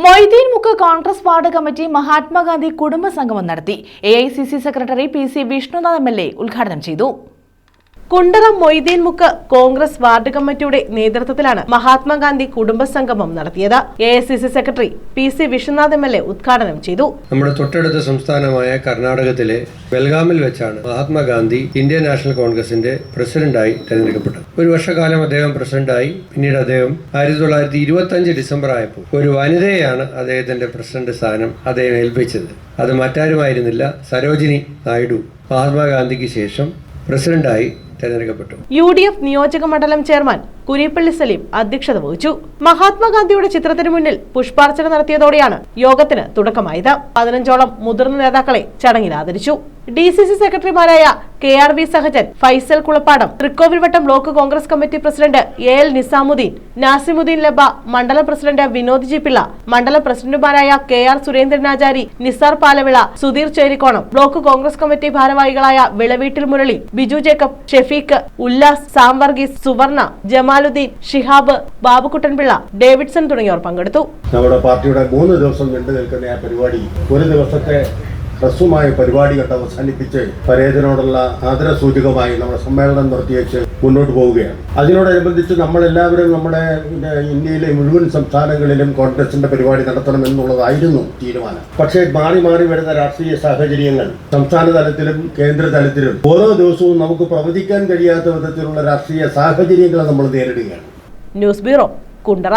മൊയ്തീൻ മുക്ക് Congress ward committee Mahatma Gandhi കുടുംബ സംഗമം നടത്തി. AICC secretary PC Vishnunath MLA ഉദ്ഘാടനം ചെയ്തു. കുണ്ടറ മൊയ്തീൻ മുക്ക് കോൺഗ്രസ് വാർഡ് കമ്മിറ്റിയുടെ നേതൃത്വത്തിലാണ് മഹാത്മാഗാന്ധി കുടുംബ സംഗമം നടത്തിയത്. AICC secretary PC Vishnunath MLA ഉദ്ഘാടനം ചെയ്തു. നമ്മുടെ തൊട്ടടുത്ത സംസ്ഥാനമായ കർണാടകത്തിലെ ബെൽഗാമിൽ വെച്ചാണ് മഹാത്മാഗാന്ധി ഇന്ത്യൻ നാഷണൽ കോൺഗ്രസിന്റെ പ്രസിഡന്റായി തെരഞ്ഞെടുക്കപ്പെട്ടത്. ഒരു വർഷക്കാലം അദ്ദേഹം പ്രസിഡന്റായി. പിന്നീട് അദ്ദേഹം 1925 ഡിസംബർ ആയപ്പോൾ ഒരു വനിതയെയാണ് അദ്ദേഹത്തിന്റെ പ്രസിഡന്റ് സ്ഥാനം അദ്ദേഹം ഏൽപ്പിച്ചത്. അത് മറ്റാരുമായിരുന്നില്ല, സരോജിനി നായിഡു മഹാത്മാഗാന്ധിക്ക് ശേഷം പ്രസിഡന്റായി തെരഞ്ഞെടുക്കപ്പെട്ടു. UDF നിയോജക മണ്ഡലം ചെയർമാൻ കുരിപ്പള്ളി സലീം അധ്യക്ഷത വഹിച്ചു. മഹാത്മാഗാന്ധിയുടെ ചിത്രത്തിന് മുന്നിൽ പുഷ്പാർച്ചന നടത്തിയതോടെയാണ് യോഗത്തിന് തുടക്കമായത്. 15ഓളം മുതിർന്ന നേതാക്കളെ ചടങ്ങിൽ ആദരിച്ചു. DCC സെക്രട്ടറിമാരായ KRV Sahajan, Faisal Kulappadam, Thrikkovilvattom block Congress committee president AL Nizamuddin, Nasimuddin Laba, മണ്ഡലം പ്രസിഡന്റ് വിനോദ് ജി പിള്ള, മണ്ഡലം പ്രസിഡന്റുമാരായ KR Surendranachari, Nizar Palavila, Sudheer Cherikonam, block Congress committee ഭാരവാഹികളായ Vilaveettil Murali, Biju Jacob, Shefeeq, Ullas, Sam Varghese, Suvarna, Jamaluddin, Shihab, Babukuttanpillai, Davidson തുടങ്ങിയവർ പങ്കെടുത്തു. നമ്മുടെ പാർട്ടിയുടെ 3 ദിവസം നീണ്ടു നിൽക്കുന്ന ആ പരിപാടി ഒരു ദിവസത്തെ ഹ്രസ്വമായ പരിപാടി കണ്ട് അവസാനിപ്പിച്ച് പരേതനോടുള്ള ആദരസൂചകമായി നമ്മുടെ സമ്മേളനം നിർത്തിവെച്ച് മുന്നോട്ട് പോവുകയാണ്. അതിനോടനുബന്ധിച്ച് നമ്മളെല്ലാവരും നമ്മുടെ ഇന്ത്യയിലെ മുഴുവൻ സംസ്ഥാനങ്ങളിലും കോൺഗ്രസിന്റെ പരിപാടി നടത്തണമെന്നുള്ളതായിരുന്നു തീരുമാനം. പക്ഷേ മാറി മാറി വരുന്ന രാഷ്ട്രീയ സാഹചര്യങ്ങൾ സംസ്ഥാന തലത്തിലും കേന്ദ്ര തലത്തിലും ഓരോ ദിവസവും നമുക്ക് പ്രവചിക്കാൻ കഴിയാത്ത വിധത്തിലുള്ള രാഷ്ട്രീയ സാഹചര്യങ്ങൾ നമ്മൾ നേരിടുകയാണ്. News bureau, Kundara.